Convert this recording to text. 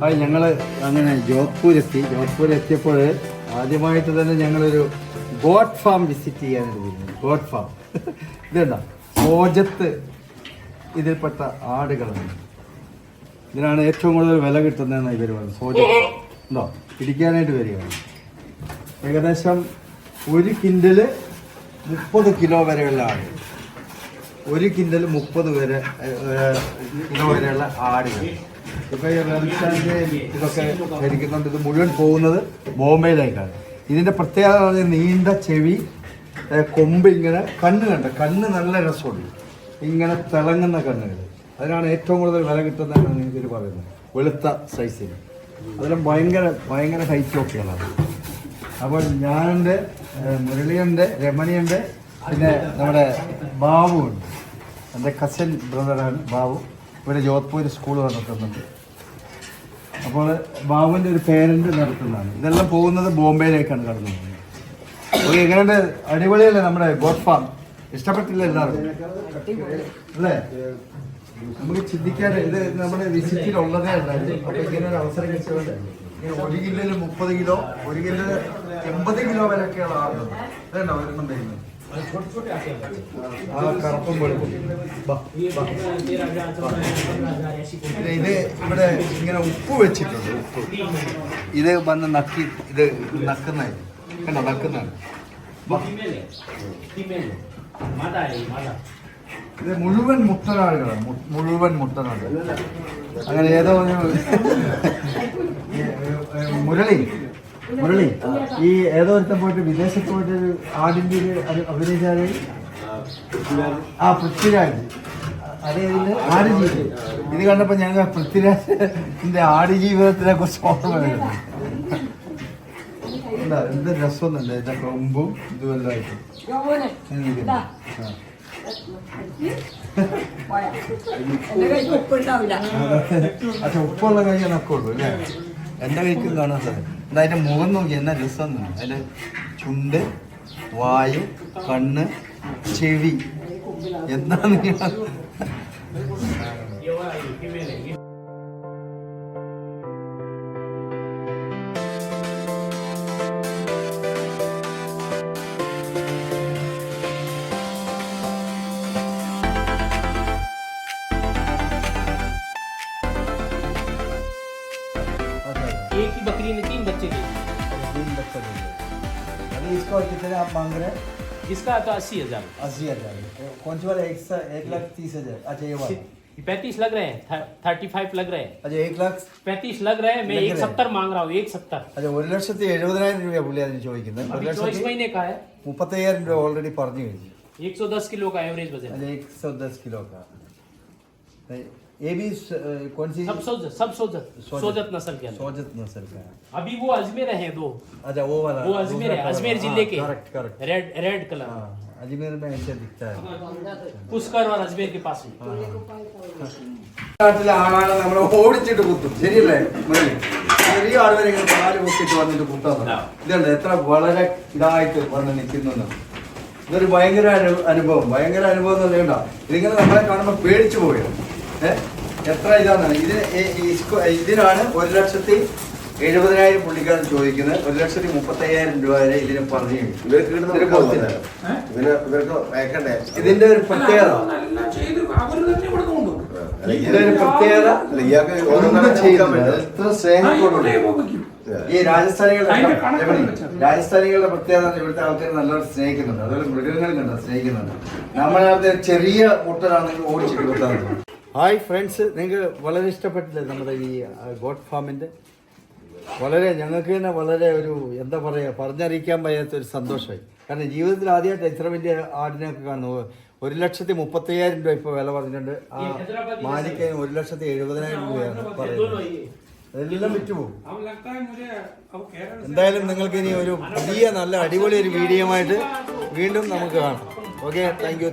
Hi, ഞങ്ങൾ അങ്ങനെ ജോധ്പൂർ എത്തിയപ്പോൾ ആദ്യമായിട്ട് തന്നെ ഞങ്ങളൊരു ഗോഡ് ഫാം വിസിറ്റ് ചെയ്യാനായിട്ട് വരുന്നത്. ഗോഡ് ഫാം ഇതെന്താ സോജത്ത് ഇതിൽപ്പെട്ട ആടുകളാണ്. ഇതിനാണ് ഏറ്റവും കൂടുതൽ വില കിട്ടുന്നതെന്ന് ഇവർ പറയുന്നത്. സോജത്ത് ഉണ്ടോ പിടിക്കാനായിട്ട് വരികയാണ്. ഏകദേശം 1 കിൻഡല് 30 കിലോ വരെയുള്ള ആട്. 1 കിൻഡൽ 30 കിലോ വരെയുള്ള ആടുകൾ. ഇപ്പൊ ഈ റംസാൻ്റെ ഇതൊക്കെ ധരിക്കുന്നുണ്ട്. ഇത് മുഴുവൻ പോകുന്നത് ബോംബെയിലേക്കാണ്. ഇതിന്റെ പ്രത്യേകത നീണ്ട ചെവി, കൊമ്പ്, ഇങ്ങനെ കണ്ണ് നല്ല രസമുണ്ട്. ഇങ്ങനെ തിളങ്ങുന്ന കണ്ണുകൾ. അതിനാണ് ഏറ്റവും കൂടുതൽ വില കിട്ടുന്നതെന്നാണ് എനിക്കിത് പറയുന്നത്. വെളുത്ത സൈസിന് അതിലും ഭയങ്കര ഹൈറ്റ് ഒക്കെയാണ്. അപ്പോൾ ഞാനുണ്ട്, മുരളിയുണ്ട്, രമണിയുണ്ട്, പിന്നെ നമ്മുടെ ബാബു ഉണ്ട്. എൻ്റെ കസിൻ ബ്രദറാണ് ബാബു. ഇവിടെ ജോധ്പൂർ സ്കൂൾ നടത്തുന്നുണ്ട്. അപ്പോൾ ബാബുവിൻ്റെ ഒരു പേരൻറ്റ് നടത്തുന്നതാണ്. ഇതെല്ലാം പോകുന്നത് ബോംബെയിലേക്കാണ് കടന്നു പോകുന്നത്. അപ്പോൾ എങ്ങനെയുണ്ട്? അടിപൊളിയല്ലേ നമ്മുടെ ഗോഡ് ഫാം? ഇഷ്ടപ്പെട്ടില്ല എല്ലാവർക്കും അല്ലേ? നമുക്ക് ചിന്തിക്കാൻ ഇത് നമ്മുടെ വിസിറ്റിൽ ഉള്ളതേ ഉണ്ടായിരുന്നു. അപ്പോൾ ഇങ്ങനെ ഒരു അവസരം കിട്ടിയത് 1 കിലോയിൽ 30 കിലോ, 1 കിലോയിൽ 80 കിലോ വരെയൊക്കെയുള്ള ആളുണ്ട്. ഇതുണ്ടോ ഒരെണ്ണം വരുന്നത്? ആ കറുപ്പും വെളുപ്പും. ഇത് ഇവിടെ ഇങ്ങനെ ഉപ്പ് വെച്ചിട്ടുണ്ട്. ഇത് വന്ന് നക്കി ഇത് നക്കുന്നതായി കണ്ടോ, നക്കുന്നതാണ്. ഇത് മുഴുവൻ മുട്ടനാടുകളാണ്, മുഴുവൻ മുട്ടനാട്. അങ്ങനെ ഏതോ മുരളി ഈ ഏതോ ഒരുത്തം പോയിട്ട് വിദേശത്ത് പോയിട്ട് ആടിൻ്റെ അഭിനയിച്ചാല് ആ പൃഥ്വിരാജ്, അതേതില് ആടുജീവിതം. ഇത് കണ്ടപ്പോ ഞങ്ങൾ പൃഥ്വിരാജിന്റെ ആടുജീവിതത്തിനെ കുറിച്ച് ഓർമ്മ വരുന്നു. എന്താ എന്ത് രസമൊന്നുമില്ല ഇതിന്റെ കൊമ്പും ഇതുമെല്ലാം ആയിട്ട്. പക്ഷെ ഉപ്പുള്ള കൈകളൊക്കെ ഉള്ളൂ അല്ലേ? എൻ്റെ കൈക്കും കാണാൻ സാധിക്കും. എന്താ അതിൻ്റെ മുഖം നോക്കി എന്നാ രസം. അതിൻ്റെ ചുണ്ട്, വായു, കണ്ണ്, ചെവി, എന്താണ് एक ही बकरी ने 3 बच्चे दिए। 3 बच्चे दिए। अभी इसको कितने आप मांग रहे हैं? इसका तो 80,000। 80,000। कौन सी वाला? 1,30,000। अच्छा ये वाला 35 लग रहे हैं, 35 लग रहे हैं। अच्छा 1,35,000 लग रहे हैं। मैं 1,70 मांग रहा हूँ। 1,70। अच्छा 1,70,000 രൂപ പുള്ളി അതിന് ചോദിക്കുന്നത്. 24 महीने का है। 35,000 രൂപ ഓൾറെഡി പറഞ്ഞു കഴിഞ്ഞു. 110 किलो का एवरेज वजन। अच्छा 110 किलो का। ये भी कौन सी? सब सोजत नस्ल के। सोजत नस्ल का। अभी वो अजमेर है 2। अच्छा वो वाला, वो अजमेर है, अजमेर जिले के। करेक्ट। Red colour. अजमेर में ऐसे दिखता है। पुष्कर और अजमेर के पास में। നാട്ടിലെ ആളാണ് നമ്മളെ ഓടിച്ചിട്ട് കുത്തും. ശരിയല്ലേ മുരളി? ചെറിയ ആളുകൾ ഇങ്ങനെ കാല് പൊക്കിട്ട് വന്നിട്ട് കുത്താൻ. ഇതുണ്ട് എത്ര വളരെ ഇതായിട്ട് വന്ന് നിൽക്കുന്നു. ഇതൊരു ഭയങ്കര അനുഭവം എന്ന് പറയണ്ട. ഇതിങ്ങനെ നമ്മളെ കാണുമ്പോൾ പേടിച്ചു പോയത്. എത്ര ഇതാണെന്നാണ് ഇതിനാണ് 1,70,70,000 പുള്ളിക്കാരൻ ചോദിക്കുന്നത്. 1,35,000 രൂപ വരെ ഇതിന് പറഞ്ഞു. ഇതിന്റെ ഒരു പ്രത്യേകത എത്ര സ്നേഹത്തോടുണ്ട് ഈ രാജസ്ഥാനികളുടെ പ്രത്യേകത. ഇവിടുത്തെ ആൾക്കാർ നല്ലോണം സ്നേഹിക്കുന്നുണ്ട്. അതുപോലെ മൃഗങ്ങളും കണ്ട സ്നേഹിക്കുന്നുണ്ട്. നമ്മളെ ചെറിയ മുട്ടനാണെങ്കിൽ ഓടിച്ചിട്ട് കൊടുത്താൽ. ഹായ് ഫ്രണ്ട്സ്, നിങ്ങൾക്ക് വളരെ ഇഷ്ടപ്പെട്ടില്ലേ നമ്മുടെ ഈ ഗോഡ് ഫാമിൻ്റെ? ഞങ്ങൾക്ക് തന്നെ വളരെ ഒരു എന്താ പറയുക, പറഞ്ഞറിയിക്കാൻ വയ്യാത്തൊരു സന്തോഷമായി. കാരണം ജീവിതത്തിൽ ആദ്യമായിട്ട് ഇത്ര വലിയ ആടിനെയൊക്കെ കാണുന്നു. 1,30,000 രൂപ ഇപ്പോൾ വില പറഞ്ഞിട്ടുണ്ട്. ആ മാലിക്ക് 1,70,000 രൂപയാണ് പറയുന്നത്. അതെല്ലാം വിറ്റുപോകും. എന്തായാലും നിങ്ങൾക്ക് ഇനി ഒരു പുതിയ നല്ല അടിപൊളി ഒരു വീഡിയോ ആയിട്ട് വീണ്ടും നമുക്ക് കാണാം. Okay, thank you.